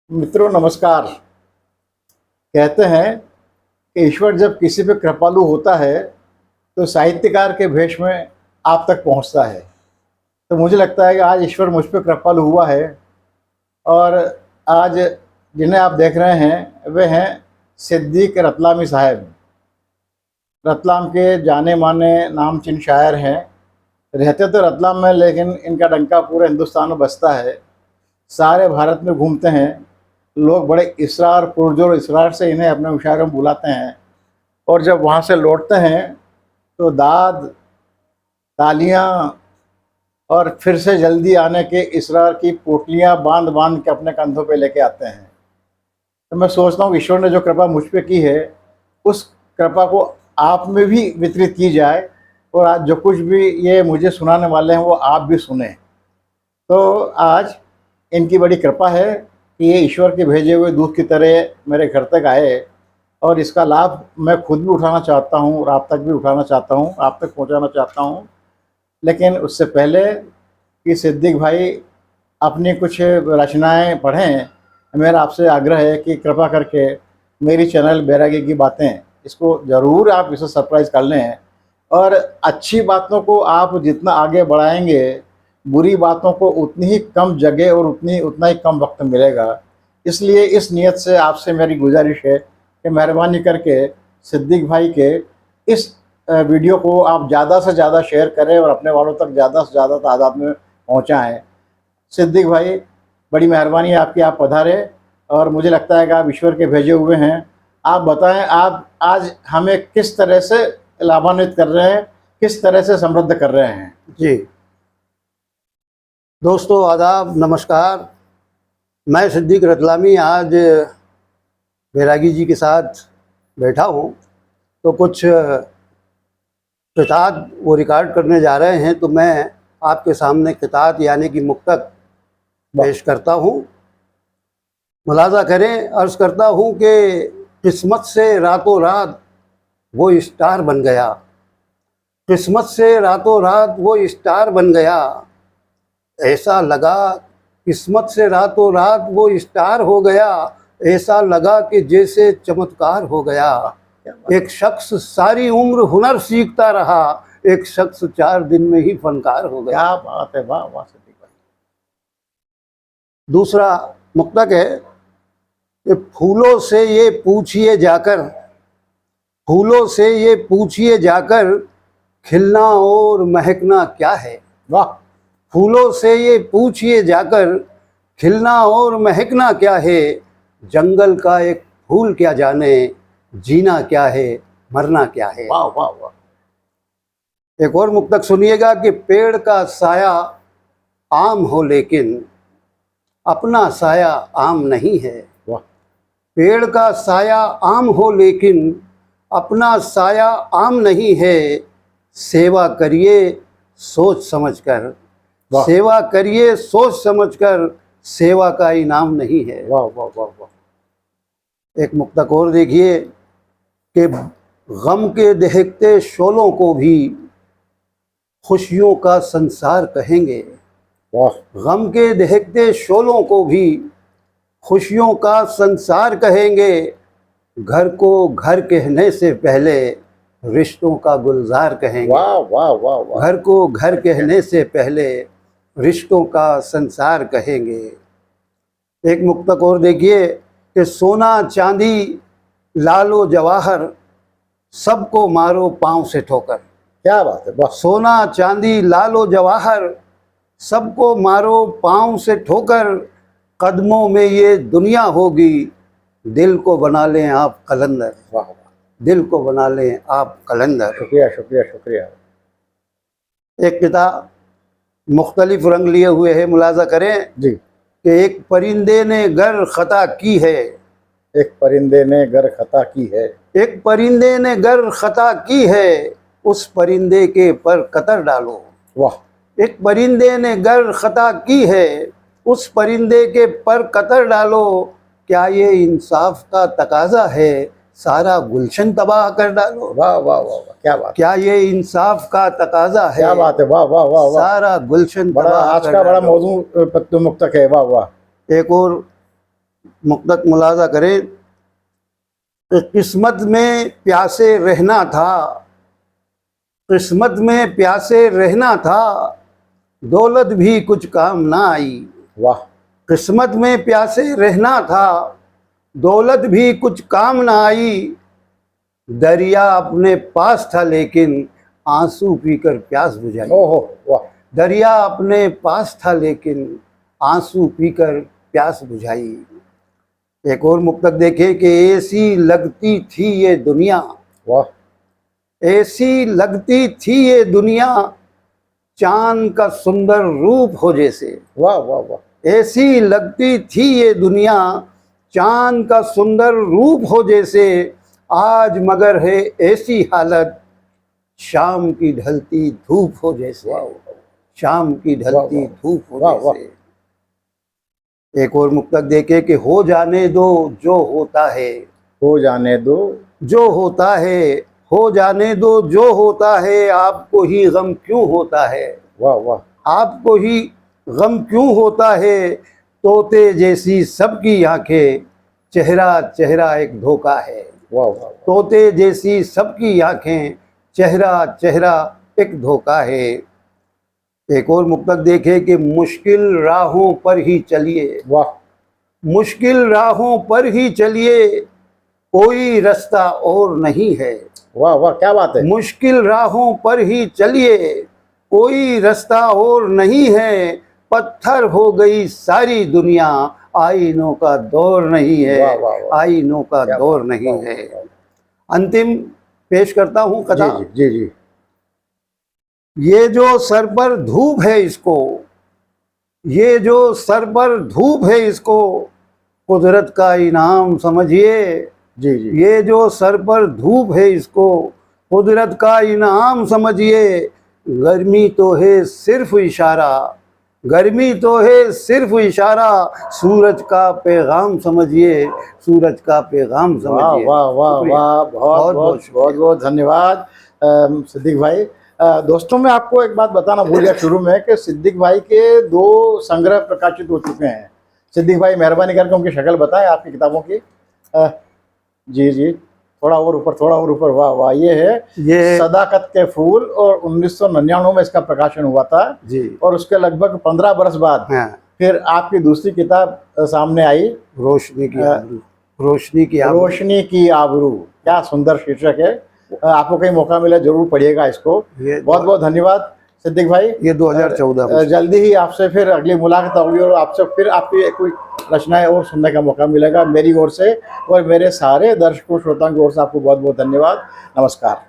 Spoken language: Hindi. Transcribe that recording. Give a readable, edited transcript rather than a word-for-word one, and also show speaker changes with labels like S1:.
S1: मित्रों नमस्कार। कहते हैं कि ईश्वर जब किसी पे कृपालु होता है तो साहित्यकार के भेष में आप तक पहुंचता है। तो मुझे लगता है कि आज ईश्वर मुझ पे कृपालु हुआ है और आज जिन्हें आप देख रहे हैं वे हैं सिद्दीक रतलामी साहब। रतलाम के जाने माने नामचीन शायर हैं। रहते तो रतलाम में लेकिन इनका डंका पूरे हिंदुस्तान में बजता है। सारे भारत में घूमते हैं। लोग बड़े इसरार पुरजोर इसरार से इन्हें अपने मुशायरों में बुलाते हैं और जब वहाँ से लौटते हैं तो दाद तालियां और फिर से जल्दी आने के इसरार की पोटलियां बांध बांध के अपने कंधों पे लेके आते हैं। तो मैं सोचता हूँ ईश्वर ने जो कृपा मुझ पे की है उस कृपा को आप में भी वितरित की जाए और आज जो कुछ भी ये मुझे सुनाने वाले हैं वो आप भी सुने। तो आज इनकी बड़ी कृपा है कि ये ईश्वर के भेजे हुए दूत की तरह मेरे घर तक आए और इसका लाभ मैं खुद भी उठाना चाहता हूँ और आप तक भी उठाना चाहता हूँ, आप तक पहुँचाना चाहता हूँ। लेकिन उससे पहले कि सिद्दीक भाई अपनी कुछ रचनाएं पढ़ें, मेरा आपसे आग्रह है कि कृपा करके मेरी चैनल बैरागी की बातें इसको ज़रूर आप इसे सरप्राइज़ कर लें और अच्छी बातों को आप जितना आगे बढ़ाएंगे बुरी बातों को उतनी ही कम जगह और उतना ही कम वक्त मिलेगा। इसलिए इस नियत से आपसे मेरी गुजारिश है कि मेहरबानी करके सिद्दीक भाई के इस वीडियो को आप ज़्यादा से ज़्यादा शेयर करें और अपने वालों तक ज़्यादा से ज़्यादा तादाद में पहुँचाएँ। सिद्दीक भाई बड़ी मेहरबानी है आपकी, आप पधारे और मुझे लगता है कि आप ईश्वर के भेजे हुए हैं। आप बताएं आप आज हमें किस तरह से लाभान्वित कर रहे हैं, किस तरह से समृद्ध कर रहे हैं।
S2: जी दोस्तों, आदाब, नमस्कार। मैं सिद्दीक रतलामी आज बैरागी जी के साथ बैठा हूँ तो कुछ किताब वो रिकॉर्ड करने जा रहे हैं तो मैं आपके सामने किताब यानी कि मुक्तक पेश करता हूँ। मुलाजा करें, अर्ज करता हूँ कि किस्मत से रातों रात वो स्टार बन गया, किस्मत से रातों रात वो स्टार बन गया। ऐसा लगा किस्मत से रातों रात वो स्टार हो गया, ऐसा लगा कि जैसे चमत्कार हो गया। एक शख्स सारी उम्र हुनर सीखता रहा, एक शख्स 4 दिन में ही फनकार हो गया।
S1: क्या बात है, वाह वाह सिद्दीक भाई।
S2: दूसरा मुक्तक है कि फूलों से ये पूछिए जाकर, फूलों से ये पूछिए जाकर, खिलना और महकना क्या है।
S1: वाह।
S2: फूलों से ये पूछिए जाकर, खिलना और महकना क्या है। जंगल का एक फूल क्या जाने, जीना क्या है मरना क्या है।
S1: वाह वाह वाह।
S2: एक और मुक्तक सुनिएगा कि पेड़ का साया आम हो लेकिन अपना साया आम नहीं है।
S1: वाह।
S2: पेड़ का साया आम हो लेकिन अपना साया आम नहीं है। सेवा करिए सोच समझकर, सेवा करिए सोच समझकर, सेवा का इनाम नहीं है।
S1: वाह वाह वाह वाह।
S2: एक मुक्तक और देखिए कि गम के दहकते शोलों को भी खुशियों का संसार कहेंगे।
S1: वाह।
S2: गम के दहकते शोलों को भी खुशियों का संसार कहेंगे। घर को घर कहने से पहले रिश्तों का गुलजार कहेंगे।
S1: वाह वाह वाह वाह।
S2: घर को घर कहने से पहले रिश्तों का संसार कहेंगे। एक मुक्तक और देखिए कि सोना चांदी लालो जवाहर, सबको मारो पांव से ठोकर।
S1: क्या बात है, वाह।
S2: सोना चांदी लालो जवाहर, सबको मारो पांव से ठोकर। कदमों में ये दुनिया होगी, दिल को बना लें आप कलंदर।
S1: वाह वाह।
S2: दिल को बना लें आप कलंदर।
S1: शुक्रिया शुक्रिया शुक्रिया।
S2: एक किताब मुख्तलिफ रंग लिए हुए है, मुलाजा करें
S1: जी।
S2: कि एक परिंदे ने गर खता की है,
S1: एक परिंदे ने गर खता की है,
S2: एक परिंदे ने गर खता की है, उस परिंदे के पर कतर डालो।
S1: वाह।
S2: एक परिंदे ने गर खता की है, उस परिंदे के पर कतर डालो। क्या ये इंसाफ का तकाजा है, सारा गुलशन तबाह कर डालो।
S1: वाह वाह वाह वाह, क्या बात।
S2: क्या ये इंसाफ का तकाजा है,
S1: क्या बात है, वाह वाह वाह वाह।
S2: सारा गुलशन
S1: बड़ा
S2: तबाह
S1: आज
S2: कर
S1: का बड़ा
S2: डालो।
S1: मौजू मुक्तक है, वाह वाह।
S2: एक और मुक्तक मुलाजा करें कि किस्मत में प्यासे रहना था, किस्मत में प्यासे रहना था, दौलत भी कुछ काम ना आई।
S1: वाह।
S2: किस्मत में प्यासे रहना था, दौलत भी कुछ काम ना आई। दरिया अपने पास था लेकिन आंसू पीकर प्यास बुझाई।
S1: ओहो वाह।
S2: दरिया अपने पास था लेकिन आंसू पीकर प्यास बुझाई। एक और मुक्तक देखें कि ऐसी लगती थी ये दुनिया,
S1: वाह।
S2: ऐसी लगती थी ये दुनिया, चांद का सुंदर रूप हो जैसे।
S1: वाह वाह वाह।
S2: ऐसी लगती थी ये दुनिया, चांद का सुंदर रूप हो जैसे। आज मगर है ऐसी हालत, शाम की ढलती धूप हो जैसे। शाम की ढलती धूप हो
S1: वाह, वाह।
S2: जैसे। एक और मुक्तक देखे कि हो जाने दो जो होता है,
S1: हो जाने दो
S2: जो होता है, हो जाने दो जो होता है, आपको ही गम क्यों होता है।
S1: वाह वाह।
S2: आपको ही गम क्यों होता है, तोते जैसी सबकी आंखें, चेहरा चेहरा एक धोखा है।
S1: वाह वाह।
S2: तोते जैसी सबकी आंखें, चेहरा चेहरा एक धोखा है। एक और मुक्तक देखे कि मुश्किल राहों पर ही चलिए,
S1: वाह।
S2: मुश्किल राहों पर ही चलिए, कोई रास्ता और नहीं है।
S1: वाह वाह, क्या बात है।
S2: मुश्किल राहों पर ही चलिए, कोई रास्ता और नहीं है। पत्थर हो गई सारी दुनिया, आईनों का दौर नहीं है।
S1: वाह, वाह, वाह।
S2: आईनों का
S1: क्या
S2: दौर
S1: बात,
S2: नहीं
S1: वाह,
S2: है।
S1: वाह, वाह।
S2: अंतिम पेश करता हूँ
S1: जी
S2: कथा।
S1: जी जी जी।
S2: ये जो सर पर धूप है इसको, ये जो सर पर धूप है इसको, कुदरत का इनाम समझिए।
S1: जी जी।
S2: ये जो सर पर धूप है इसको, कुदरत का इनाम समझिए। गर्मी तो है सिर्फ इशारा, गर्मी तो है सिर्फ इशारा, सूरज का पैगाम समझिए। सूरज का पैगाम
S1: वाह
S2: समझिए।
S1: वाह वाह
S2: शुक्रिया।
S1: वाह, बहुत बहुत
S2: शुक्रिया।
S1: बहुत बहुत धन्यवाद सिद्दीक भाई। दोस्तों, मैं आपको एक बात बताना भूल गया शुरू में कि सिद्दीक भाई के 2 संग्रह प्रकाशित हो चुके हैं। सिद्दीक भाई, मेहरबानी करके उनकी शक्ल बताएं आपकी किताबों की। जी जी, थोड़ा और ऊपर, थोड़ा और ऊपर। वाह वाह। ये है
S2: ये
S1: सदाकत के फूल, और 1999 में इसका प्रकाशन हुआ था।
S2: जी।
S1: और उसके लगभग 15 बरस बाद
S2: हाँ,
S1: फिर आपकी दूसरी किताब सामने आई,
S2: रोशनी की आबरू। रोशनी की आबरू।
S1: रोशनी की आबरू। क्या सुंदर शीर्षक है। आपको कहीं मौका मिला जरूर पढ़िएगा इसको।
S2: ये
S1: बहुत बहुत धन्यवाद सिद्दीक भाई।
S2: ये 2014 में।
S1: जल्दी ही आपसे फिर अगली मुलाकात होगी, और आपसे फिर आपकी कोई रचनाएं और सुनने का मौका मिलेगा। मेरी ओर से और मेरे सारे दर्शकों श्रोताओं की ओर से आपको बहुत बहुत धन्यवाद। नमस्कार।